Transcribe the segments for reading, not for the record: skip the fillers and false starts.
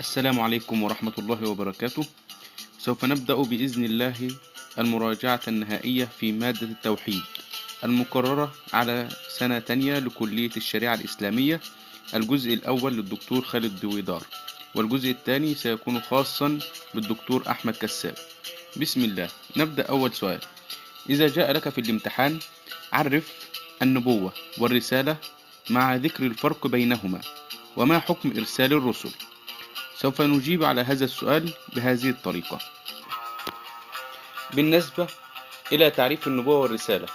السلام عليكم ورحمة الله وبركاته. سوف نبدأ بإذن الله المراجعة النهائية في مادة التوحيد المقررة على سنة تانية لكلية الشريعة الإسلامية. الجزء الأول للدكتور خالد دويدار، والجزء الثاني سيكون خاصا بالدكتور أحمد كساب. بسم الله. نبدأ. أول سؤال: إذا جاء لك في الامتحان عرف النبوة والرسالة مع ذكر الفرق بينهما، وما حكم إرسال الرسل؟ سوف نجيب على هذا السؤال بهذه الطريقة. بالنسبة إلى تعريف النبوة والرسالة،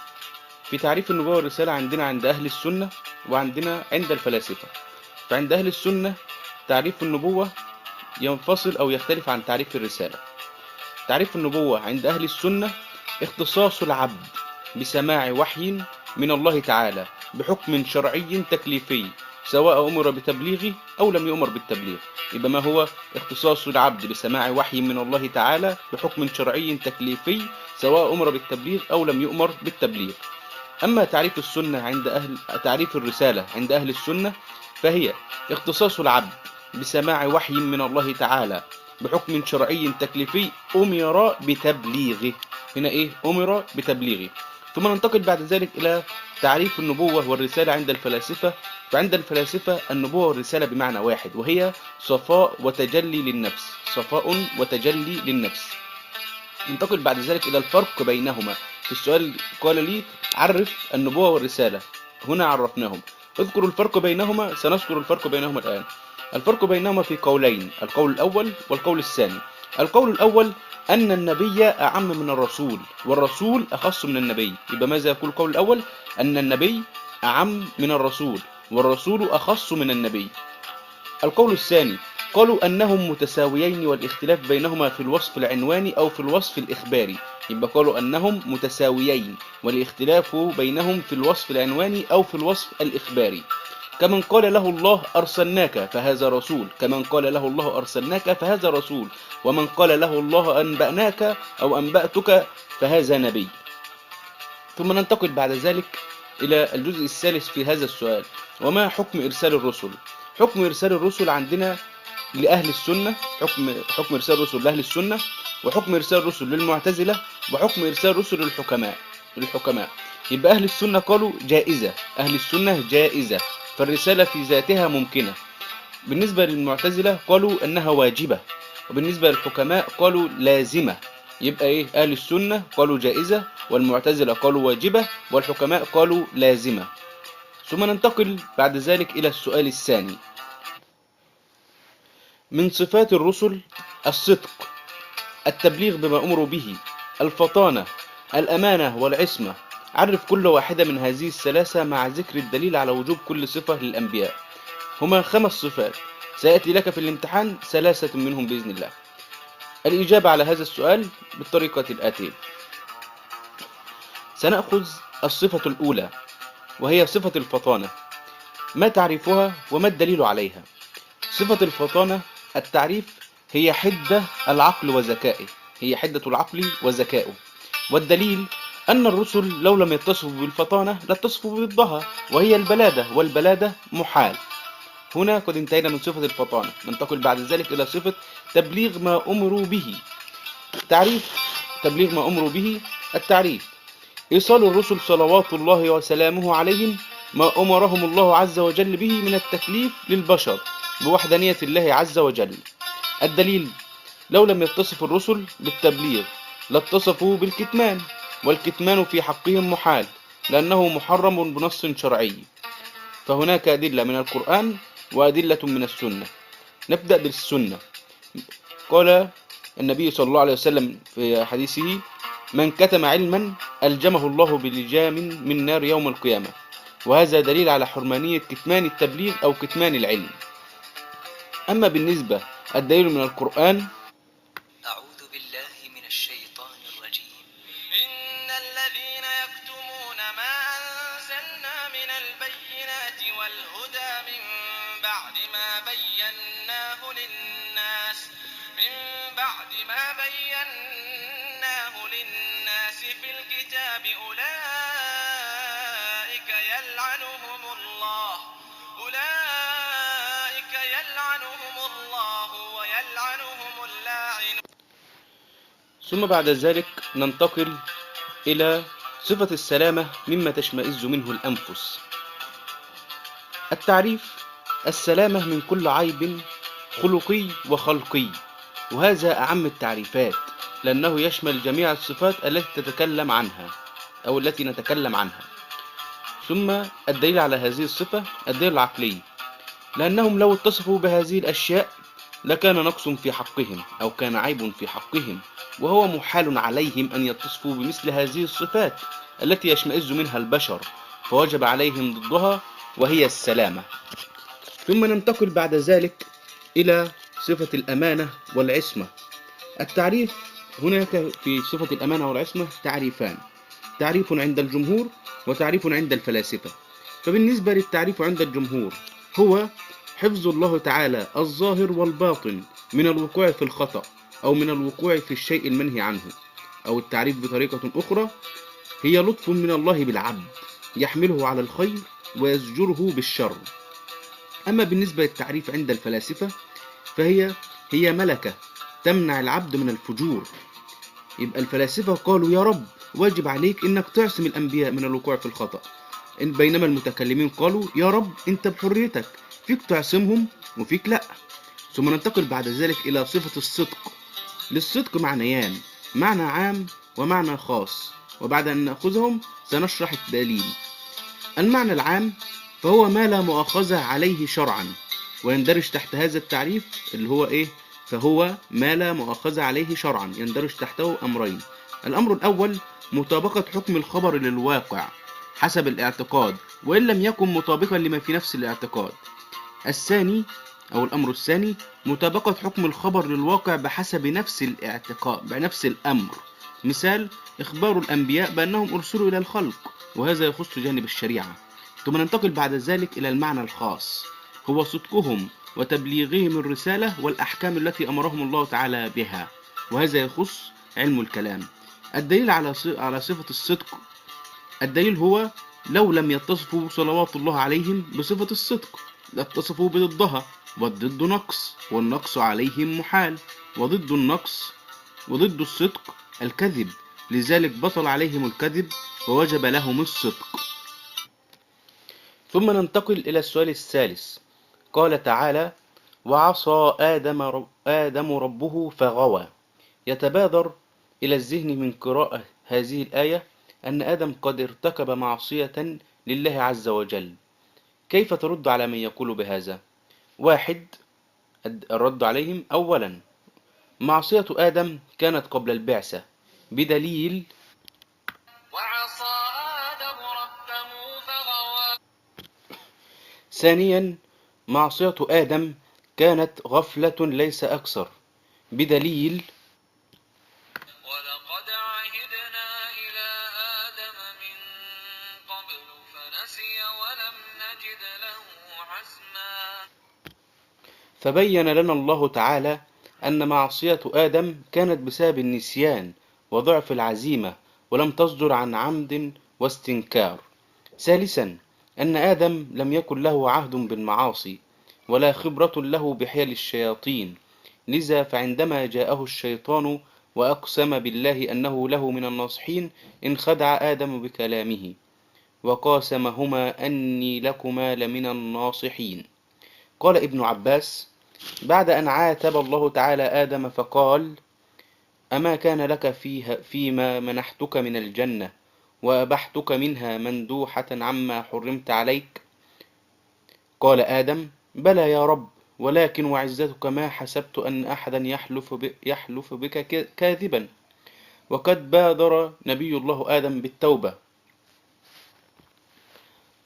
في تعريف النبوة والرسالة عندنا عند أهل السنة وعندنا عند الفلاسفة. فعند أهل السنة تعريف النبوة ينفصل أو يختلف عن تعريف الرسالة. تعريف النبوة عند أهل السنة اختصاص العبد بسماع وحي من الله تعالى بحكم شرعي تكليفي، سواء أمر بتبليغه أو لم يؤمر بالتبليغ. يبقى ما هو اختصاص العبد بسماع وحي من الله تعالى بحكم شرعي تكليفي، سواء أمر بالتبليغ أو لم يؤمر بالتبليغ. أما تعريف السنة تعريف الرسالة عند أهل السنة، فهي اختصاص العبد بسماع وحي من الله تعالى بحكم شرعي تكليفي أمر بتبليغه. هنا إيه؟ أمر بتبليغه. ثم ننتقل بعد ذلك إلى تعريف النبوة والرسالة عند الفلاسفة. فعند الفلاسفة النبوة والرسالة بمعنى واحد، وهي صفاء وتجلي للنفس. صفاء وتجلي للنفس. ننتقل بعد ذلك إلى الفرق بينهما. في السؤال قال لي عرف النبوة والرسالة، هنا عرفناهم. اذكر الفرق بينهما، سنذكر الفرق بينهما الآن. الفرق بينهما في قولين: القول الأول والقول الثاني. القول الأول أن النبي أعم من الرسول، والرسول أخص من النبي. يبقى ماذا يقول القول الأول؟ أن النبي أعم من الرسول، والرسول أخص من النبي. القول الثاني قالوا أنهم متساويين، والاختلاف بينهما في الوصف العنواني أو في الوصف الإخباري. يبقى قالوا أنهم متساويين والاختلاف بينهم في الوصف العنواني أو في الوصف الإخباري. كمن قال له الله أرسلناك فهذا رسول، كمن قال له الله أرسلناك فهذا رسول، ومن قال له الله أنبأناك أو أنبأتك فهذا نبي. ثم ننتقل بعد ذلك إلى الجزء الثالث في هذا السؤال: وما حكم إرسال الرسل؟ حكم إرسال الرسل عندنا لأهل السنة، حكم إرسال الرسل لأهل السنة، وحكم إرسال الرسل للمعتزلة، وحكم إرسال الرسل للحكماء. يبقى أهل السنة قالوا جائزة، أهل السنة جائزة، فالرسالة في ذاتها ممكنة. بالنسبة للمعتزلة قالوا أنها واجبة، وبالنسبة للحكماء قالوا لازمة. يبقى إيه؟ أهل السنة قالوا جائزة، والمعتزلة قالوا واجبة، والحكماء قالوا لازمة. ثم ننتقل بعد ذلك إلى السؤال الثاني: من صفات الرسل الصدق، التبليغ بما أمروا به، الفطانة، الأمانة والعصمة. عرف كل واحدة من هذه الثلاثة مع ذكر الدليل على وجوب كل صفة للأنبياء. هما 5 صفات، سيأتي لك في الامتحان 3 منهم بإذن الله. الإجابة على هذا السؤال بالطريقة الآتية: سنأخذ الصفة الأولى وهي صفة الفطانة. ما تعريفها وما الدليل عليها؟ صفة الفطانة التعريف هي حدة العقل وذكائه، هي حدة العقل وذكائه. والدليل أن الرسل لو لم يتصفوا بالفطانة لاتصفوا بضدها، وهي البلادة، والبلادة محال. هنا قد انتهينا من صفة الفطانة. ننتقل بعد ذلك إلى صفة تبليغ ما أمروا به. تعريف تبليغ ما أمروا به: التعريف إيصال الرسل صلوات الله وسلامه عليهم ما أمرهم الله عز وجل به من التكليف للبشر بوحدانية الله عز وجل. الدليل: لو لم يتصف الرسل بالتبليغ لاتصفوا بالكتمان، والكتمان في حقهم محال لأنه محرم بنص شرعي. فهناك أدلة من القرآن وأدلة من السنة. نبدأ بالسنة. قال النبي صلى الله عليه وسلم في حديثه: من كتم علما ألجمه الله بلجام من نار يوم القيامة. وهذا دليل على حرمانية كتمان التبليغ أو كتمان العلم. أما بالنسبة الدليل من القرآن: أعوذ بالله من الشيطان الرجيم. إن الذين يكتمون ما أنزلنا من البينات والهدى من بعد ما بيناه للناس في الكتاب أولئك يلعنهم الله يلعنهم الله ويلعنهم اللاعنون. ثم بعد ذلك ننتقل إلى صفة السلامة مما تشمئز منه الأنفس. التعريف: السلامة من كل عيب خلقي وخلقي، وهذا أعم التعريفات لأنه يشمل جميع الصفات التي تتكلم عنها أو التي نتكلم عنها. ثم الدليل على هذه الصفة الدليل العقلي، لأنهم لو اتصفوا بهذه الأشياء لكان نقص في حقهم أو كان عيب في حقهم، وهو محال عليهم أن يتصفوا بمثل هذه الصفات التي يشمئز منها البشر، فوجب عليهم ضدها وهي السلامة. ثم ننتقل بعد ذلك إلى صفة الأمانة والعصمة. التعريف: هناك في صفة الأمانة والعصمة تعريفان، تعريف عند الجمهور وتعريف عند الفلاسفة. فبالنسبة للتعريف عند الجمهور هو حفظ الله تعالى الظاهر والباطن من الوقوع في الخطأ أو من الوقوع في الشيء المنهي عنه، أو التعريف بطريقة أخرى هي لطف من الله بالعبد يحمله على الخير ويزجره بالشر. أما بالنسبة للتعريف عند الفلاسفة فهي ملكة تمنع العبد من الفجور. يبقى الفلاسفة قالوا يا رب واجب عليك إنك تعصم الأنبياء من الوقوع في الخطأ، بينما المتكلمين قالوا يا رب أنت بحريتك فيك تعصمهم وفيك لأ. ثم ننتقل بعد ذلك إلى صفة الصدق. للصدق معنيان، معنى عام ومعنى خاص، وبعد أن نأخذهم سنشرح الدليل. المعنى العام فهو ما لا مؤاخذة عليه شرعا، ويندرج تحت هذا التعريف اللي هو إيه؟ فهو ما لا مؤاخذة عليه شرعا، يندرج تحته أمرين. الأمر الأول مطابقة حكم الخبر للواقع حسب الاعتقاد وإن لم يكن مطابقا لما في نفس الاعتقاد. الثاني أو الأمر الثاني مطابقة حكم الخبر للواقع بحسب نفس الاعتقاد بنفس الأمر. مثال: إخبار الأنبياء بأنهم أرسلوا إلى الخلق، وهذا يخص جانب الشريعة. ثم ننتقل بعد ذلك إلى المعنى الخاص، هو صدقهم وتبليغهم الرسالة والأحكام التي أمرهم الله تعالى بها، وهذا يخص علم الكلام. الدليل على صفة الصدق، الدليل هو لو لم يتصفوا صلوات الله عليهم بصفة الصدق لاتصفوا بضدها، والضد نقص، والنقص عليهم محال، وضد النقص وضد الصدق الكذب، لذلك بطل عليهم الكذب ووجب لهم الصدق. ثم ننتقل إلى السؤال الثالث. قال تعالى: وعصى آدم ربه فغوى. يتبادر إلى الذهن من قراءة هذه الآية أن آدم قد ارتكب معصية لله عز وجل. كيف ترد على من يقول بهذا؟ واحد، الرد عليهم: أولا، معصية آدم كانت قبل البعثة بدليل وعصى آدم ربه فغوى. ثانيا، معصية آدم كانت غفلة ليس أكثر بدليل ولقد عهدنا إلى آدم من قبل فنسي ولم نجد له عزما. فبين لنا الله تعالى أن معصية آدم كانت بسبب النسيان وضعف العزيمة ولم تصدر عن عمد واستنكار. ثالثا، أن آدم لم يكن له عهد بالمعاصي ولا خبرة له بحيل الشياطين، لذا فعندما جاءه الشيطان وأقسم بالله أنه له من الناصحين انخدع آدم بكلامه وقاسمهما أني لكما لمن الناصحين. قال ابن عباس: بعد أن عاتب الله تعالى آدم فقال: أما كان لك فيما منحتك من الجنة وأبحتك منها مندوحة عما حرمت عليك؟ قال آدم: بلى يا رب، ولكن وعزتك ما حسبت أن أحدا يحلف بك كاذبا. وقد بادر نبي الله آدم بالتوبة.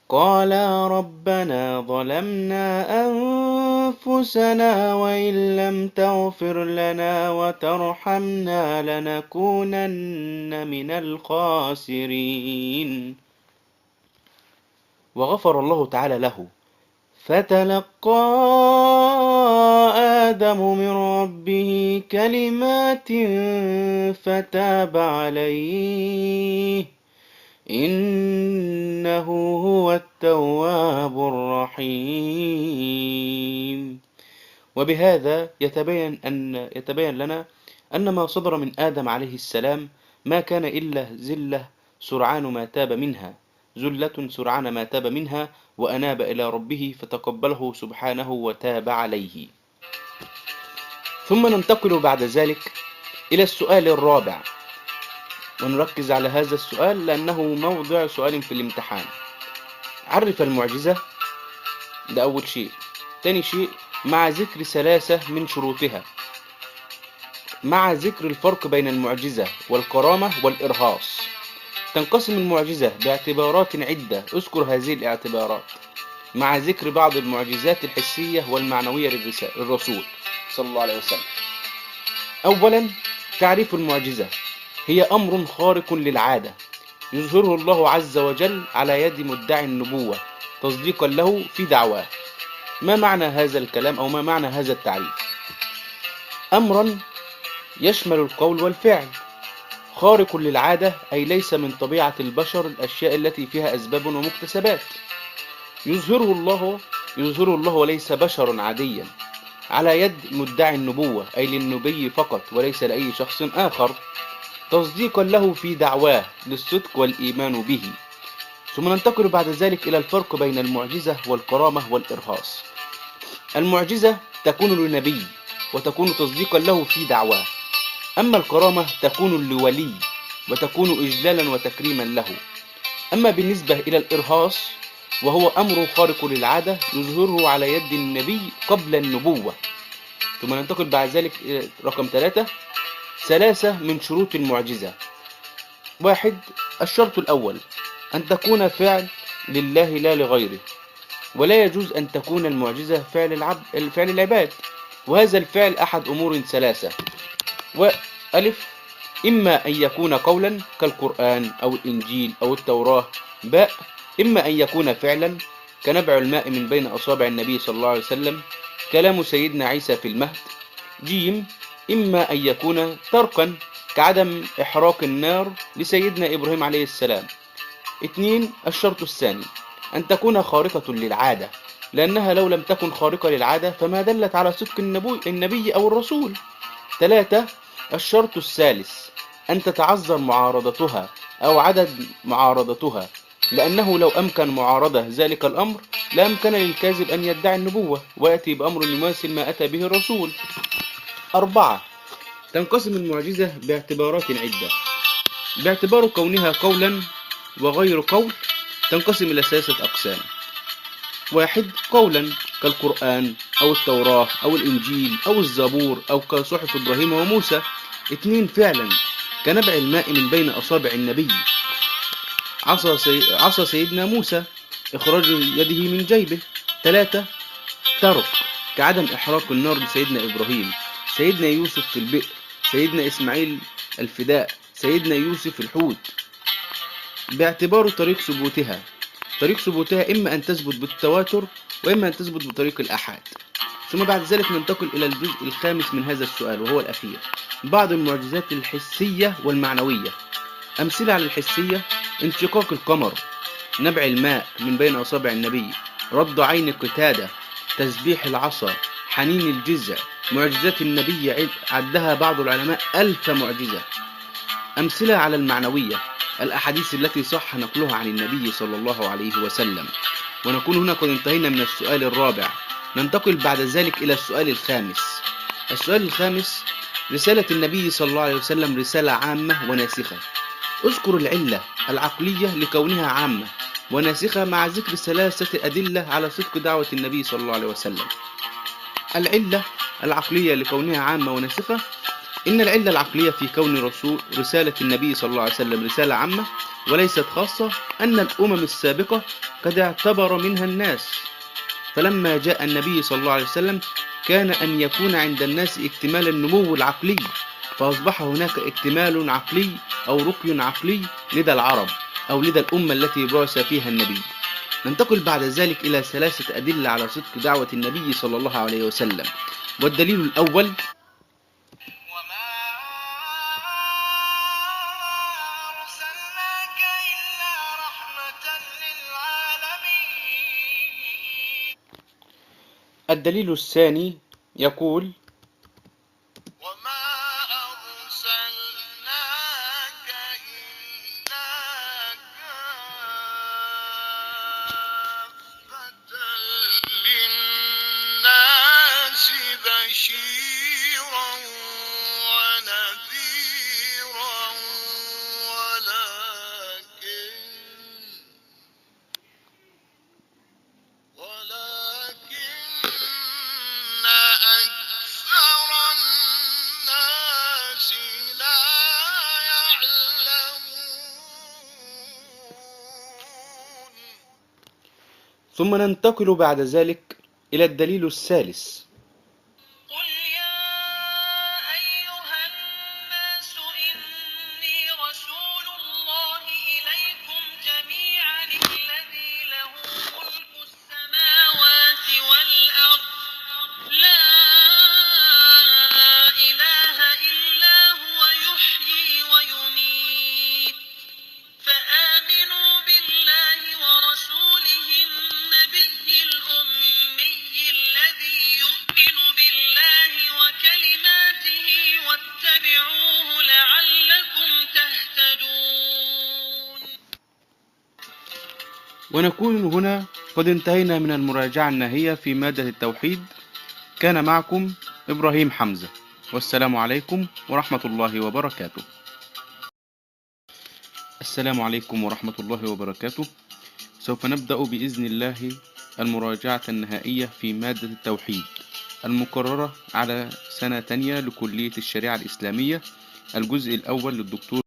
قال ربنا ظلمنا أنفسنا وإن لم تغفر لنا وترحمنا لنكونن من الخاسرين. وغفر الله تعالى له، فتلقى آدم من ربه كلمات فتاب عليه إنه هو التواب الرحيم. وبهذا يتبين لنا أن ما صدر من آدم عليه السلام ما كان إلا زلة سرعان ما تاب منها، زلة سرعان ما تاب منها وأناب إلى ربه فتقبله سبحانه وتاب عليه. ثم ننتقل بعد ذلك إلى السؤال الرابع، ونركز على هذا السؤال لأنه موضع سؤال في الامتحان. عرف المعجزة، ده أول شيء. تاني شيء مع ذكر ثلاثة من شروطها، مع ذكر الفرق بين المعجزة والكرامة والإرهاص. تنقسم المعجزة باعتبارات عدة، اذكر هذه الاعتبارات مع ذكر بعض المعجزات الحسية والمعنوية للرسول صلى الله عليه وسلم. أولا، تعريف المعجزة: هي أمر خارق للعادة يظهره الله عز وجل على يد مدعي النبوة تصديقا له في دعواه. ما معنى هذا الكلام أو ما معنى هذا التعريف؟ أمرا يشمل القول والفعل، خارق للعادة أي ليس من طبيعة البشر الأشياء التي فيها أسباب ومكتسبات، يظهره الله وليس بشر عاديا على يد مدعي النبوة أي للنبي فقط وليس لأي شخص آخر، تصديقا له في دعواه للصدق والإيمان به. ثم ننتقل بعد ذلك إلى الفرق بين المعجزة والكرامة والإرهاص. المعجزة تكون لنبي وتكون تصديقا له في دعواه، أما الكرامة تكون لولي وتكون إجلالا وتكريما له. أما بالنسبة إلى الإرهاص وهو أمر خارق للعادة يظهره على يد النبي قبل النبوة. ثم ننتقل بعد ذلك إلى رقم 3، ثلاثة من شروط المعجزة. 1. الشرط الأول أن تكون فعل لله لا لغيره، ولا يجوز أن تكون المعجزة فعل العباد، وهذا الفعل أحد أمور ثلاثة. وألف، إما أن يكون قولا كالقرآن أو الإنجيل أو التوراة. باء، إما أن يكون فعلا كنبع الماء من بين أصابع النبي صلى الله عليه وسلم، كلام سيدنا عيسى في المهد. جيم، إما أن يكون تركا كعدم إحراق النار لسيدنا إبراهيم عليه السلام. 2. الشرط الثاني أن تكون خارقة للعادة، لأنها لو لم تكن خارقة للعادة فما دلت على صدق النبي أو الرسول. 3. الشرط الثالث أن تتعذر معارضتها أو عدد معارضتها، لأنه لو أمكن معارضة ذلك الأمر لأمكن للكاذب أن يدعي النبوة ويأتي بأمر يماثل ما أتى به الرسول. 4. تنقسم المعجزة باعتبارات عدة. باعتبار كونها قولا وغير قول تنقسم إلى 3 أقسام. 1. قولا كالقرآن أو التوراة أو الإنجيل أو الزبور أو كصحف إبراهيم وموسى. 2. فعلا كنبع الماء من بين أصابع النبي، عصا سيدنا موسى، إخراج يده من جيبه. 3. ترك كعدم إحراق النار لسيدنا إبراهيم، سيدنا يوسف في البئر، سيدنا إسماعيل الفداء، سيدنا يوسف الحوت. باعتبار طريق ثبوتها إما أن تثبت بالتواتر وإما أن تثبت بطريق الآحاد. ثم بعد ذلك ننتقل إلى الجزء الخامس من هذا السؤال وهو الأخير، بعض المعجزات الحسية والمعنوية. أمثلة على الحسية: انشقاق القمر، نبع الماء من بين أصابع النبي، رد عين قتادة، تسبيح العصا، حنين الجذع. معجزات النبي عدها بعض العلماء 1000 معجزة. أمثلة على المعنوية: الأحاديث التي صح نقلها عن النبي صلى الله عليه وسلم. ونكون هنا قد انتهينا من السؤال الرابع. ننتقل بعد ذلك إلى السؤال الخامس. السؤال الخامس: رسالة النبي صلى الله عليه وسلم رسالة عامة وناسخة. اذكر العلة العقلية لكونها عامة وناسخة مع ذكر 3 أدلة على صدق دعوة النبي صلى الله عليه وسلم. العلة العقلية لكونها عامة وناسخة: إن العلة العقلية في كون رسالة النبي صلى الله عليه وسلم رسالة عامة وليست خاصة أن الأمم السابقة قد اعتبر منها الناس، فلما جاء النبي صلى الله عليه وسلم كان أن يكون عند الناس اكتمال النمو العقلي، فأصبح هناك اكتمال عقلي أو رقي عقلي لدى العرب أو لدى الأمة التي بعث فيها النبي. ننتقل بعد ذلك إلى 3 أدلة على صدق دعوة النبي صلى الله عليه وسلم. والدليل الأول: وما أرسلناك إلا رحمة للعالمين. الدليل الثاني: يقول: وما أرسلناك إلا كافة للناس بشيرا ونذيرا ولكن أكثر الناس لا يعلمون. ثم ننتقل بعد ذلك إلى الدليل الثالث. قل يا أيها الناس إني رسول الله إليكم جميعا الذي له ملك السماوات والأرض لا إله إلا هو يحيي ويميت فآمنوا بالله ورسوله النبي الأمي الذي يؤمن بالله وكلماته واتبعوه لعلكم تهتدون. ونكون هنا قد انتهينا من المراجعة النهائية في مادة التوحيد. كان معكم إبراهيم حمزة، والسلام عليكم ورحمة الله وبركاته. السلام عليكم ورحمة الله وبركاته. سوف نبدأ بإذن الله المراجعة النهائية في مادة التوحيد المقررة على سنة تانية لكلية الشريعة الإسلامية، الجزء الأول للدكتور